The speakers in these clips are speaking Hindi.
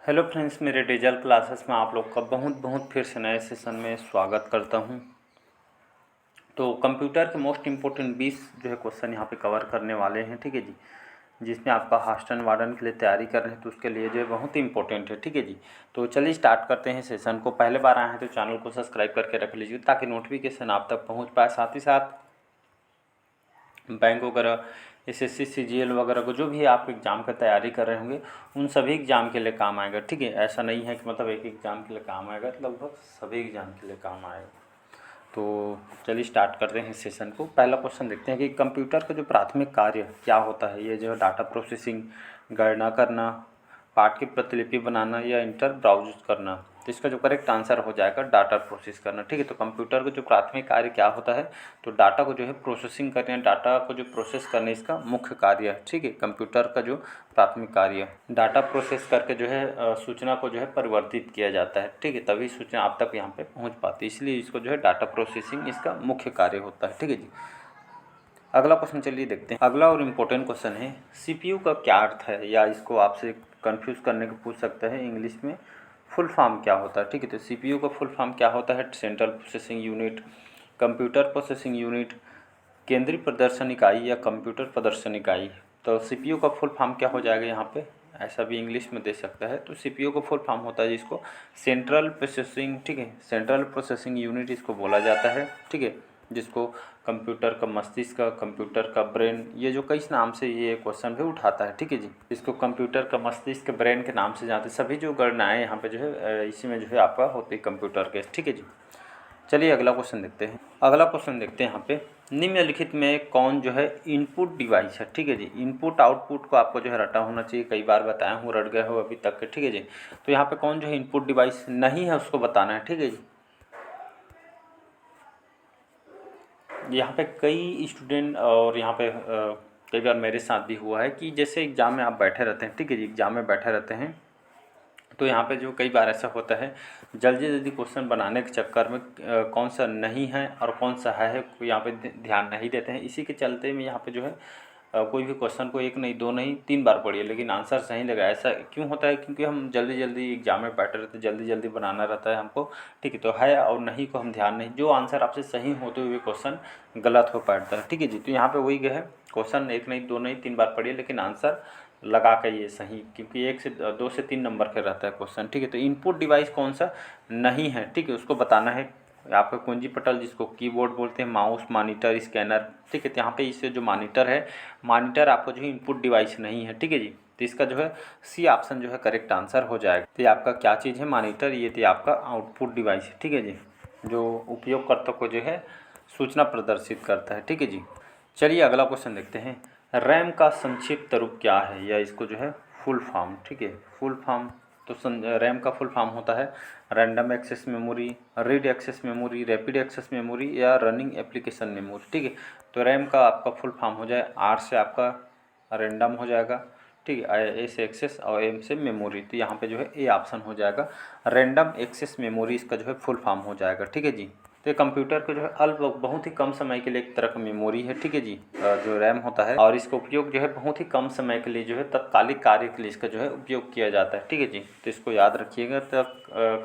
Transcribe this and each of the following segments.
हेलो फ्रेंड्स, मेरे डिजिटल क्लासेस में आप लोग का बहुत बहुत फिर से नए सेशन में स्वागत करता हूं। तो कंप्यूटर के मोस्ट इम्पोर्टेंट 20 जो है क्वेश्चन यहां पे कवर करने वाले हैं, ठीक है जी। जिसमें आपका हॉस्टल वार्डन के लिए तैयारी कर रहे हैं तो उसके लिए जो है बहुत ही इंपॉर्टेंट है, ठीक है जी। तो चलिए स्टार्ट करते हैं सेशन को। पहले बार आए हैं तो चैनल को सब्सक्राइब करके रख लीजिए ताकि नोटिफिकेशन आप तक पहुँच पाए। साथ ही साथ बैंक वगैरह, एसएससी, सीजीएल वगैरह को जो भी आप एग्ज़ाम का तैयारी कर रहे होंगे उन सभी एग्ज़ाम के लिए काम आएगा, ठीक है। ऐसा नहीं है कि मतलब एक एग्ज़ाम के लिए काम आएगा, लगभग सभी एग्ज़ाम के लिए काम आएगा। तो चलिए स्टार्ट करते हैं सेशन को। पहला क्वेश्चन देखते हैं कि कंप्यूटर का जो प्राथमिक कार्य क्या होता है। ये जो है डाटा प्रोसेसिंग, गणना करना, पाठ की प्रतिलिपि बनाना या इंटर ब्राउज करना। तो इसका जो करेक्ट आंसर हो जाएगा डाटा प्रोसेस करना, ठीक है। तो कंप्यूटर का जो प्राथमिक कार्य क्या होता है, तो डाटा को जो है प्रोसेसिंग करने, डाटा को जो प्रोसेस करने इसका मुख्य कार्य है, ठीक है। कंप्यूटर का जो प्राथमिक कार्य डाटा प्रोसेस करके जो है सूचना को जो है परिवर्तित किया जाता है, ठीक है। तभी सूचना आप तक यहाँ पे पहुँच पाती है, इसलिए इसको जो है डाटा प्रोसेसिंग इसका मुख्य कार्य होता है, ठीक है जी। अगला क्वेश्चन चलिए देखते हैं। अगला और इम्पोर्टेंट क्वेश्चन है सीपीयू का क्या अर्थ है, या इसको आपसे कंफ्यूज करने को पूछ सकता है इंग्लिश में फुल फॉर्म क्या होता है, ठीक है। तो सीपीयू का फुल फॉर्म क्या होता है, central processing unit, computer processing unit, केंद्रीय प्रदर्शन इकाई या कंप्यूटर प्रदर्शन इकाई। तो सीपीयू का फुल फॉर्म क्या हो जाएगा यहाँ पे, ऐसा भी इंग्लिश में दे सकता है। तो सीपीयू का फुल फॉर्म होता है जिसको सेंट्रल प्रोसेसिंग, ठीक है, सेंट्रल प्रोसेसिंग यूनिट इसको बोला जाता है, ठीक है। जिसको कंप्यूटर का मस्तिष्क, कंप्यूटर का ब्रेन, ये जो कई नाम से ये क्वेश्चन भी उठाता है, ठीक है जी। इसको कंप्यूटर का मस्तिष्क, ब्रेन के नाम से जानते हैं। सभी जो गणनाएँ यहाँ पे जो है इसी में जो है आपका होती है कंप्यूटर के, ठीक है जी। चलिए अगला क्वेश्चन देखते हैं। अगला क्वेश्चन देखते हैं यहाँ पे, निम्नलिखित में कौन जो है इनपुट डिवाइस है, ठीक है जी। इनपुट आउटपुट को आपको जो है रटा होना चाहिए, कई बार बताया हूँ, रट गए हो अभी तक के, ठीक है जी। तो यहाँ पे कौन जो है इनपुट डिवाइस नहीं है उसको बताना है, ठीक है जी। यहाँ पे कई स्टूडेंट और यहाँ पे कई बार मेरे साथ भी हुआ है कि जैसे एग्ज़ाम में आप बैठे रहते हैं, ठीक है जी, एग्ज़ाम में बैठे रहते हैं तो यहाँ पे जो कई बार ऐसा होता है जल्दी जल्दी क्वेश्चन बनाने के चक्कर में कौन सा नहीं है और कौन सा है यहाँ पे ध्यान नहीं देते हैं। इसी के चलते में यहाँ पे जो है कोई भी क्वेश्चन को एक नहीं, दो नहीं, 3 बार पढ़िए लेकिन आंसर सही लगा। ऐसा क्यों होता है, क्योंकि हम जल्दी जल्दी एग्जाम में बैठे रहते हैं, जल्दी जल्दी बनाना रहता है हमको, ठीक है। तो है और नहीं को हम ध्यान नहीं, जो आंसर आपसे सही होते हुए क्वेश्चन गलत हो पाता है, ठीक है जी। तो यहाँ पे वही है, क्वेश्चन एक नहीं, दो नहीं, 3 बार पढ़िए लेकिन आंसर लगा के ये सही, क्योंकि 2 से 3 नंबर का रहता है क्वेश्चन, ठीक है। तो इनपुट डिवाइस कौन सा नहीं है, ठीक है, उसको बताना है। आपका कुंजी पटल जिसको कीबोर्ड बोलते हैं, माउस, मॉनिटर, स्कैनर, ठीक है। तो यहाँ पे इससे जो मॉनिटर है, मॉनिटर आपको जो है इनपुट डिवाइस नहीं है, ठीक है जी। तो इसका जो है सी ऑप्शन जो है करेक्ट आंसर हो जाएगा। तो ये आपका क्या चीज़ है, मॉनिटर, ये तो आपका आउटपुट डिवाइस है, ठीक है जी, जो उपयोगकर्ता को जो है सूचना प्रदर्शित करता है, ठीक है जी। चलिए अगला क्वेश्चन देखते हैं। रैम का संक्षिप्त रूप क्या है, या इसको जो है फुल फॉर्म, ठीक है, फुल फॉर्म। तो रैम का फुल फॉर्म होता है random access memory, read access memory, rapid access memory या रनिंग एप्लीकेशन मेमोरी, ठीक है। तो रैम का आपका फुल फॉर्म हो जाए, आर से आपका रैंडम हो जाएगा, ठीक है, ए से एक्सेस और एम से मेमोरी। तो यहाँ पे जो है ए ऑप्शन हो जाएगा, रैंडम एक्सेस मेमोरी इसका जो है फुल फॉर्म हो जाएगा, ठीक है जी। तो कंप्यूटर को जो है अल्प बहुत ही कम समय के लिए एक तरह का मेमोरी है, ठीक है जी, जो रैम होता है, और इसका उपयोग जो है बहुत ही कम समय के लिए जो है तत्कालिक कार्य के लिए इसका जो है उपयोग किया जाता है, ठीक है जी। तो इसको याद रखिएगा। तो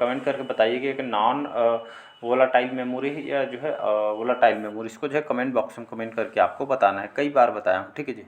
कमेंट करके बताइएगा कि नॉन वोलाटाइल मेमोरी है या जो है वोलाटाइल मेमोरी, इसको जो है कमेंट बॉक्स में कमेंट करके आपको बताना है, कई बार बताया हूँ, ठीक है जी।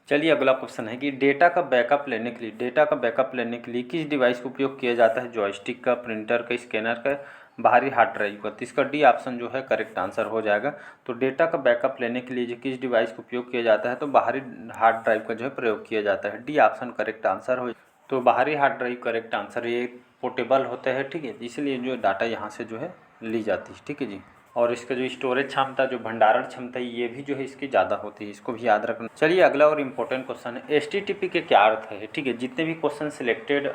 चलिए अगला क्वेश्चन है कि डेटा का बैकअप लेने के लिए, डेटा का बैकअप लेने के लिए किस डिवाइस का उपयोग किया जाता है, जॉयस्टिक का, प्रिंटर का, स्कैनर का, बाहरी हार्ड ड्राइव का। तो इसका डी ऑप्शन जो है करेक्ट आंसर हो जाएगा। तो डेटा का बैकअप लेने के लिए जो किस डिवाइस का उपयोग किया जाता है, तो बाहरी हार्ड ड्राइव का जो है प्रयोग किया जाता है, डी ऑप्शन करेक्ट आंसर हो। तो बाहरी हार्ड ड्राइव करेक्ट आंसर, ये पोर्टेबल होते हैं, ठीक है, इसलिए जो डाटा यहाँ से जो है ली जाती है, ठीक है जी। और इसका जो स्टोरेज क्षमता, जो भंडारण क्षमता है, ये भी जो है इसकी ज़्यादा होती है, इसको भी याद रखना। चलिए अगला और इम्पोर्टेंट क्वेश्चन है, एचटीटीपी के क्या अर्थ है, ठीक है। जितने भी क्वेश्चन सिलेक्टेड,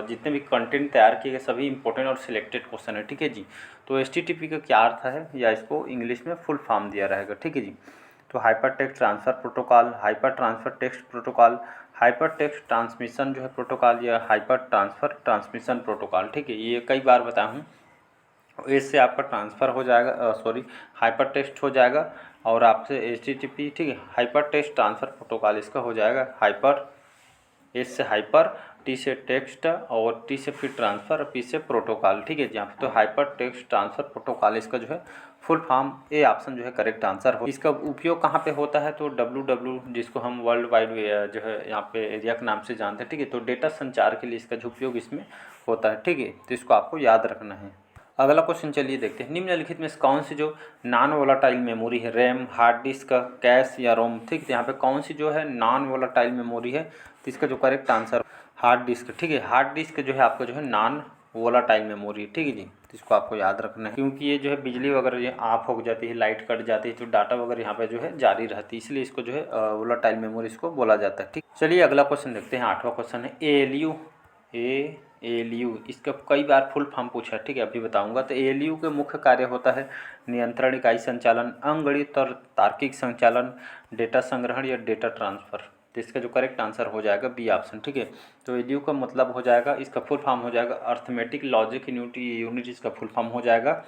जितने भी कंटेंट तैयार किए गए सभी इंपॉर्टेंट और सिलेक्टेड क्वेश्चन है, ठीक है जी। तो एचटीटीपी का क्या अर्थ है, या इसको इंग्लिश में फुल फॉर्म दिया रहेगा, ठीक है जी। तो hyper text transfer protocol, hyper transfer text protocol, hyper text transmission जो है प्रोटोकॉल, या हाइपर ट्रांसफ़र ट्रांसमिशन प्रोटोकॉल, ठीक है। ये कई बार बताया हूँ। इससे आपका ट्रांसफ़र हो जाएगा, सॉरी, हाइपर टेक्स्ट हो जाएगा, और आपसे एचटीटीपी, ठीक है, हाइपर टेक्स्ट ट्रांसफ़र प्रोटोकॉल इसका हो जाएगा हाइपर एस से हाइपर, टी से टेक्स्ट और टी से फिर ट्रांसफ़र और पी से प्रोटोकॉल। ठीक है जी, यहाँ पे तो हाइपर टेक्स्ट ट्रांसफ़र प्रोटोकॉल इसका जो है फुल फॉर्म, ए ऑप्शन जो है करेक्ट आंसर हो। इसका उपयोग कहाँ पे होता है, तो WW जिसको हम वर्ल्ड वाइड जो है यहाँ पे एरिया के नाम से जानते हैं। ठीक है, तो डेटा संचार के लिए इसका जो उपयोग इसमें होता है। ठीक है, तो इसको आपको याद रखना है। अगला क्वेश्चन चलिए देखते हैं, निम्नलिखित में से कौन सी जो नॉन वोलाटाइल मेमोरी है, रैम, हार्ड डिस्क, कैश या रोम। ठीक है, यहाँ पे कौन सी जो है नॉन वोलाटाइल मेमोरी है, तो इसका जो करेक्ट आंसर हार्ड डिस्क। ठीक है, हार्ड डिस्क जो है आपको जो है नॉन वोलाटाइल मेमोरी। ठीक है जी, तो इसको आपको याद रखना है, क्योंकि ये जो है बिजली वगैरह ये ऑफ हो जाती है, लाइट कट जाती है, तो डाटा वगैरह यहाँ पे जो है जारी रहती है, इसलिए इसको जो है वोलाटाइल मेमोरी इसको बोला जाता है। ठीक, चलिए अगला क्वेश्चन देखते हैं। 8वां क्वेश्चन है ALU, इसका कई बार फुल फॉर्म पूछा है। ठीक है, अभी बताऊंगा। तो ALU के मुख्य कार्य होता है नियंत्रण इकाई संचालन, अंकगणित और तार्किक संचालन, डेटा संग्रहण या डेटा ट्रांसफ़र। तो इसका जो करेक्ट आंसर हो जाएगा बी ऑप्शन। ठीक है, तो ALU का मतलब हो जाएगा, इसका फुल फॉर्म हो जाएगा अर्थमेटिक लॉजिक यूनिट, इसका फुल फॉर्म हो जाएगा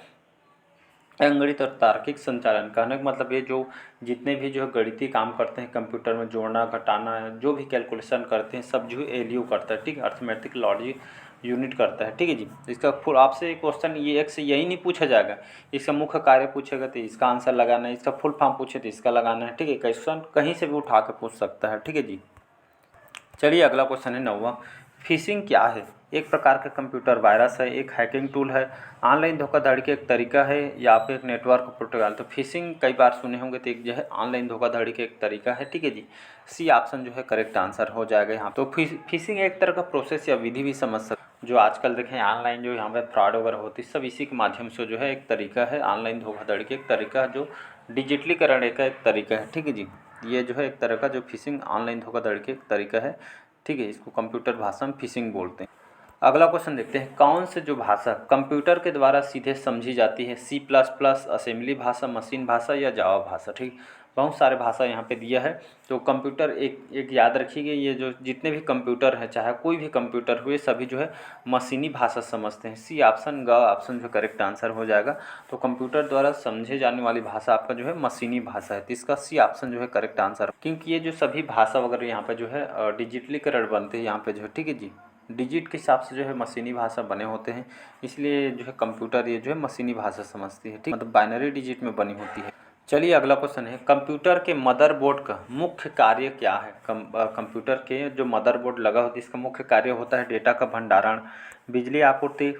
अंकगणित और तार्किक संचालन। कहने का मतलब ये जो जितने भी जो गणितीय काम करते हैं कंप्यूटर में, जोड़ना घटाना, जो भी कैलकुलेशन करते हैं सब जो ALU करता है। ठीक है, अर्थमेटिक लॉजिक यूनिट करता है। ठीक है जी, इसका फुल आपसे क्वेश्चन ये एक से यही नहीं पूछा जाएगा, इसका मुख्य कार्य पूछेगा तो इसका आंसर लगाना है, इसका फुल फॉर्म पूछे तो इसका लगाना है। ठीक है, क्वेश्चन कहीं से भी उठा के पूछ सकता है। ठीक है जी, चलिए अगला क्वेश्चन है 9वां, फिशिंग क्या है। एक प्रकार का कंप्यूटर वायरस है, एक हैकिंग टूल है, ऑनलाइन धोखाधड़ी का एक तरीका है या फिर एक नेटवर्क प्रोटोकॉल। तो फिशिंग कई बार सुने होंगे, तो एक जो है ऑनलाइन धोखाधड़ी का एक तरीका है। ठीक है जी, सी ऑप्शन जो है करेक्ट आंसर हो जाएगा यहाँ। तो फिशिंग एक तरह का प्रोसेस या विधि भी समझ सकते, जो आजकल देखें ऑनलाइन जो यहाँ पे फ्रॉड वगैरह होती है, सब इसी के माध्यम से जो है एक तरीका है ऑनलाइन धोखाधड़ी का एक तरीका है, जो डिजिटलीकरण का एक तरीका है। ठीक है जी, ये जो है एक तरह का जो फिशिंग ऑनलाइन धोखाधड़ी का एक तरीका है। ठीक है, इसको कंप्यूटर भाषा में फिशिंग बोलते हैं। अगला क्वेश्चन देखते हैं, कौन से जो भाषा कंप्यूटर के द्वारा सीधे समझी जाती है, C++, असेंबली भाषा, मशीन भाषा या जावा भाषा। ठीक, बहुत सारे भाषा यहाँ पे दिया है। तो कंप्यूटर एक याद रखिए, ये जो जितने भी कंप्यूटर हैं, चाहे कोई भी कंप्यूटर हुए, सभी जो है मशीनी भाषा समझते हैं। सी ऑप्शन, ग ऑप्शन जो करेक्ट आंसर हो जाएगा। तो कंप्यूटर द्वारा समझे जाने वाली भाषा आपका जो है मशीनी भाषा है, तो इसका सी ऑप्शन जो है करेक्ट आंसर, क्योंकि ये जो सभी भाषा वगैरह यहाँ पे जो है डिजिटलीकरण बनते हैं यहाँ पे जो है। ठीक है जी, डिजिट के हिसाब से जो है मशीनी भाषा बने होते हैं, इसलिए जो है कंप्यूटर ये जो है मशीनी भाषा समझती है। ठीक, मतलब बाइनरी डिजिट में बनी होती है। चलिए अगला क्वेश्चन है, कंप्यूटर के मदरबोर्ड का मुख्य कार्य क्या है। कंप्यूटर के जो मदरबोर्ड लगा होता है, इसका मुख्य कार्य होता है डेटा का भंडारण, बिजली आपूर्ति,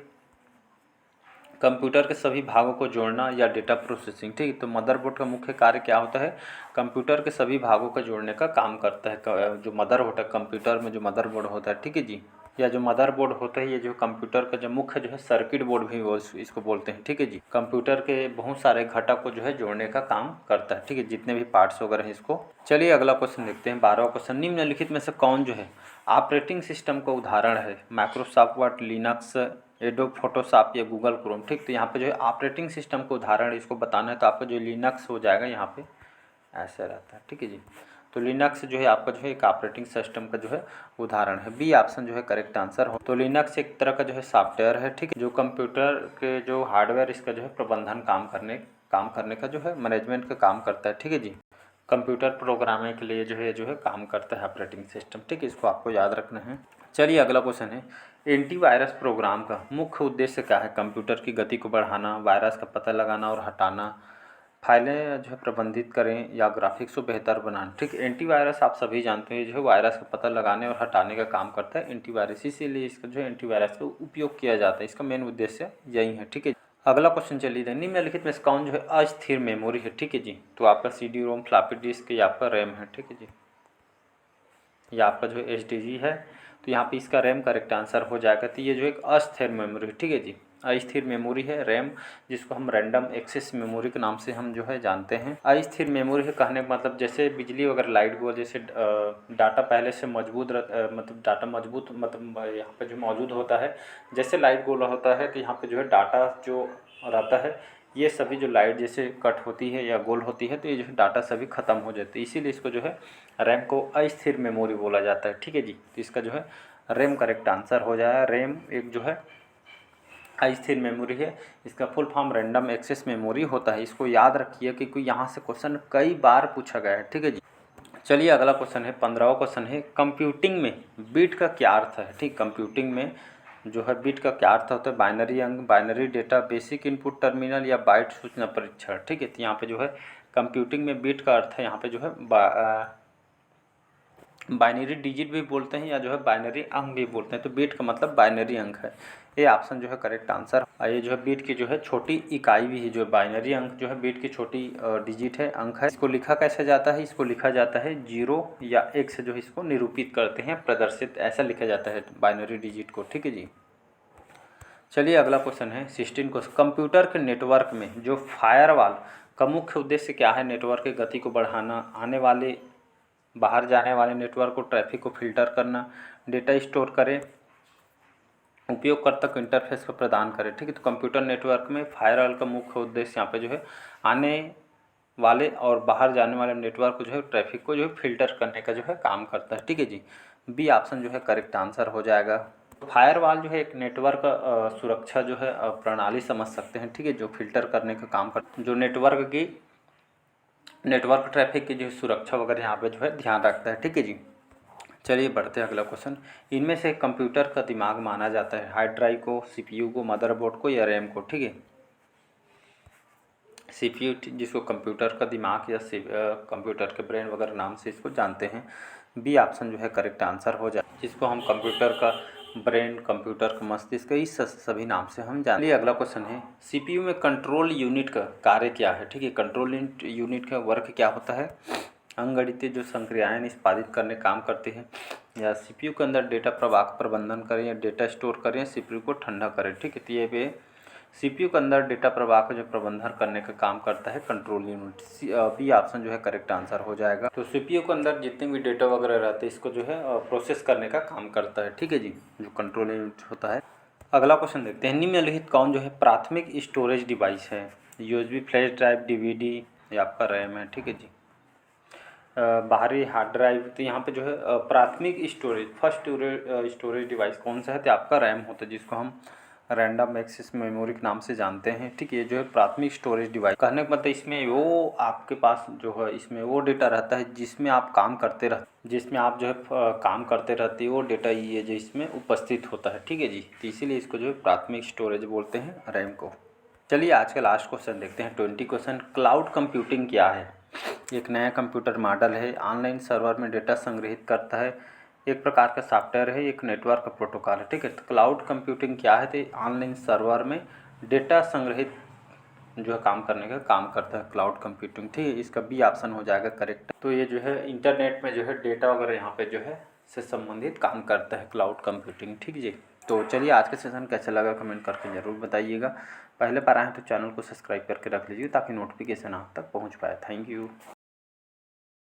कंप्यूटर के सभी भागों को जोड़ना या डेटा प्रोसेसिंग। ठीक है, तो मदरबोर्ड का मुख्य कार्य क्या होता है, कंप्यूटर के सभी भागों को जोड़ने का काम करता है। जो मदर होता है कंप्यूटर में, जो मदरबोर्ड होता है, ठीक है जी, या जो मदरबोर्ड होता है, ये जो कंप्यूटर का जो मुख्य जो है सर्किट बोर्ड भी इसको बोलते हैं। ठीक है जी, कंप्यूटर के बहुत सारे घटक को जो है जोड़ने का काम करता है। ठीक है, जितने भी पार्ट्स वगैरह हैं इसको। चलिए अगला क्वेश्चन देखते हैं, 12वां क्वेश्चन, निम्नलिखित में से कौन जो है ऑपरेटिंग सिस्टम का उदाहरण है, Microsoft word, Linux, adobe Photoshop या गूगल क्रोम। ठीक, तो यहाँ पे जो है ऑपरेटिंग सिस्टम का उदाहरण इसको बताना है, तो आपका जो लिनक्स हो जाएगा यहाँ पे, ऐसा रहता है। ठीक है जी, तो लिनक्स जो है आपका जो है एक ऑपरेटिंग सिस्टम का जो है उदाहरण है, बी ऑप्शन जो है करेक्ट आंसर हो। तो लिनक्स एक तरह का जो है सॉफ्टवेयर है। ठीक है, जो कंप्यूटर के जो हार्डवेयर इसका जो है प्रबंधन काम करने का जो है मैनेजमेंट का काम करता है। ठीक है जी, कंप्यूटर प्रोग्रामिंग के लिए जो है काम करता है ऑपरेटिंग सिस्टम। ठीक है, इसको आपको याद रखना है। चलिए अगला क्वेश्चन है, एंटीवायरस प्रोग्राम का मुख्य उद्देश्य क्या है, कंप्यूटर की गति को बढ़ाना, वायरस का पता लगाना और हटाना, फाइलें जो है प्रबंधित करें या ग्राफिक्स को बेहतर बनाना। ठीक, एंटीवायरस आप सभी जानते हैं जो है वायरस का पता लगाने और हटाने का काम करता है एंटीवायरस, इसीलिए इसका जो है एंटीवायरस का उपयोग किया जाता है, इसका मेन उद्देश्य यही है। ठीक है, अगला क्वेश्चन चलिए, निम्नलिखित में से कौन जो है अस्थिर मेमोरी है। ठीक है जी, तो आपका CD रोम, फ्लॉपी डिस्क या आपका रैम है। ठीक है जी, या आपका जो HDD है, तो यहाँ पे इसका रैम करेक्ट आंसर हो जाएगा। तो ये जो एक अस्थिर मेमोरी है। ठीक है जी, अस्थिर मेमोरी है रैम, जिसको हम रैंडम एक्सेस मेमोरी के नाम से हम जो है जानते हैं। अस्थिर मेमोरी है कहने का मतलब जैसे बिजली वगैरह लाइट गो, जैसे डाटा पहले से मजबूत मतलब डाटा मजबूत मतलब यहाँ पे जो मौजूद होता है, जैसे लाइट गोला होता है, तो यहाँ पे जो है डाटा जो रहता है, ये सभी जो लाइट जैसे कट होती है या गोल होती है, तो ये जो है डाटा सभी ख़त्म हो जाती है, इसीलिए इसको जो है रैम को अस्थिर मेमोरी बोला जाता है। ठीक है जी, तो इसका जो है रैम करेक्ट आंसर हो जाएगा। रैम एक जो है अस्थिर मेमोरी है, इसका full form random access memory होता है। इसको याद रखिए क्योंकि यहाँ से क्वेश्चन कई बार पूछा गया है। ठीक है जी, चलिए अगला क्वेश्चन है 15वां क्वेश्चन है कंप्यूटिंग में बिट का क्या अर्थ है। ठीक, कंप्यूटिंग में जो है बिट का क्या अर्थ होता है। बाइनरी अंक, binary data, basic input terminal या बाइट सूचना परीक्षण। ठीक है, तो यहाँ पे जो है कंप्यूटिंग में बिट का अर्थ है यहाँ पे जो है बाइनरी डिजिट भी बोलते हैं या जो है बाइनरी अंक भी बोलते हैं। तो बिट का मतलब बाइनरी अंक है। ये ऑप्शन जो है करेक्ट आंसर। ये जो है बिट की जो है छोटी इकाई भी है। जो बाइनरी अंक जो है बिट की छोटी डिजिट है, अंक है। इसको लिखा कैसे जाता है, इसको लिखा जाता है 0 या 1 से जो है इसको निरूपित करते हैं, प्रदर्शित ऐसा लिखा जाता है बाइनरी डिजिट को। ठीक है जी। चलिए अगला क्वेश्चन है 16 क्वेश्चन, कंप्यूटर के नेटवर्क में जो फायरवॉल का मुख्य उद्देश्य क्या है। नेटवर्क की गति को बढ़ाना, आने वाले बाहर जाने वाले नेटवर्क को ट्रैफिक को फिल्टर करना, डेटा स्टोर करें, उपयोगकर्ता को इंटरफेस को प्रदान करें। ठीक है, तो कंप्यूटर नेटवर्क में फायरवॉल का मुख्य उद्देश्य यहाँ पे जो है आने वाले और बाहर जाने वाले नेटवर्क को जो है ट्रैफिक को जो है फिल्टर करने का जो है काम करता है। ठीक है जी, बी ऑप्शन जो है करेक्ट आंसर हो जाएगा। फायरवॉल जो है एक नेटवर्क सुरक्षा जो है प्रणाली समझ सकते हैं। ठीक है, जो फिल्टर करने का काम करता है, जो नेटवर्क ट्रैफिक की जो सुरक्षा वगैरह यहाँ पे जो है ध्यान रखता है। ठीक है जी। चलिए बढ़ते हैं अगला क्वेश्चन, इनमें से कंप्यूटर का दिमाग माना जाता है हार्ड ड्राइव को, सीपीयू को, मदरबोर्ड को या रैम को। ठीक है, सीपीयू जिसको कंप्यूटर का दिमाग या कंप्यूटर के ब्रेन वगैरह नाम से इसको जानते हैं। बी ऑप्शन जो है करेक्ट आंसर हो जाए, जिसको हम कंप्यूटर का ब्रेन, कंप्यूटर का मस्तिष्क, इस सभी नाम से हम जानते हैं। अगला क्वेश्चन है सीपीयू में कंट्रोल यूनिट का कार्य क्या है। ठीक है, कंट्रोल यूनिट का वर्क क्या होता है। अंगगणितीय जो संक्रियाएं निष्पादित करने काम करती है, या सीपीयू के अंदर डेटा प्रवाह का प्रबंधन करें, या डेटा स्टोर करें, सीपीयू को ठंडा करें। ठीक है, तो ये भी सीपीयू के अंदर डेटा प्रवाह का जो प्रबंधन करने का काम करता है कंट्रोल यूनिट। बी ऑप्शन जो है करेक्ट आंसर हो जाएगा। तो सीपीयू के अंदर जितने भी डेटा वगैरह रहते हैं इसको जो है प्रोसेस करने का काम करता है। ठीक है जी, जो कंट्रोल यूनिट होता है। अगला क्वेश्चन देखते हैं, निम्नलिखित कौन जो है प्राथमिक स्टोरेज डिवाइस है। यूएसबी फ्लैश ड्राइव, डीवीडी या आपका रैम है। ठीक है जी, बाहरी हार्ड ड्राइव। तो यहाँ पे जो है प्राथमिक स्टोरेज, फर्स्ट स्टोरेज डिवाइस कौन सा है, तो आपका रैम होता है, जिसको हम रैंडम एक्सेस मेमोरी के नाम से जानते हैं। ठीक है, ये जो है प्राथमिक स्टोरेज डिवाइस। कहने का मतलब इसमें वो आपके पास जो है इसमें वो डेटा रहता है जिसमें आप काम करते रहते, जिसमें आप जो है काम करते रहते हो, वो डेटा ये जो इसमें उपस्थित होता है। ठीक है जी, तो इसीलिए इसको जो है प्राथमिक स्टोरेज बोलते हैं रैम को। चलिए आज का लास्ट क्वेश्चन देखते हैं 20 क्वेश्चन, क्लाउड कंप्यूटिंग क्या है। एक नया कंप्यूटर मॉडल है, ऑनलाइन सर्वर में डेटा संग्रहित करता है, एक प्रकार का सॉफ्टवेयर है, एक नेटवर्क का प्रोटोकॉल है। ठीक है, तो क्लाउड कंप्यूटिंग क्या है, तो ऑनलाइन सर्वर में डेटा संग्रहित जो है काम करने का काम करता है क्लाउड कंप्यूटिंग। ठीक है, इसका बी ऑप्शन हो जाएगा करेक्ट। तो ये जो है इंटरनेट में जो है डेटा वगैरह यहाँ पे जो है से संबंधित काम करता है क्लाउड कंप्यूटिंग। ठीक है जी, तो चलिए आज का सेशन कैसा लगा कमेंट करके ज़रूर बताइएगा। पहले बार आए तो चैनल को सब्सक्राइब करके रख लीजिए ताकि नोटिफिकेशन आप तक पहुँच पाए। Thank you.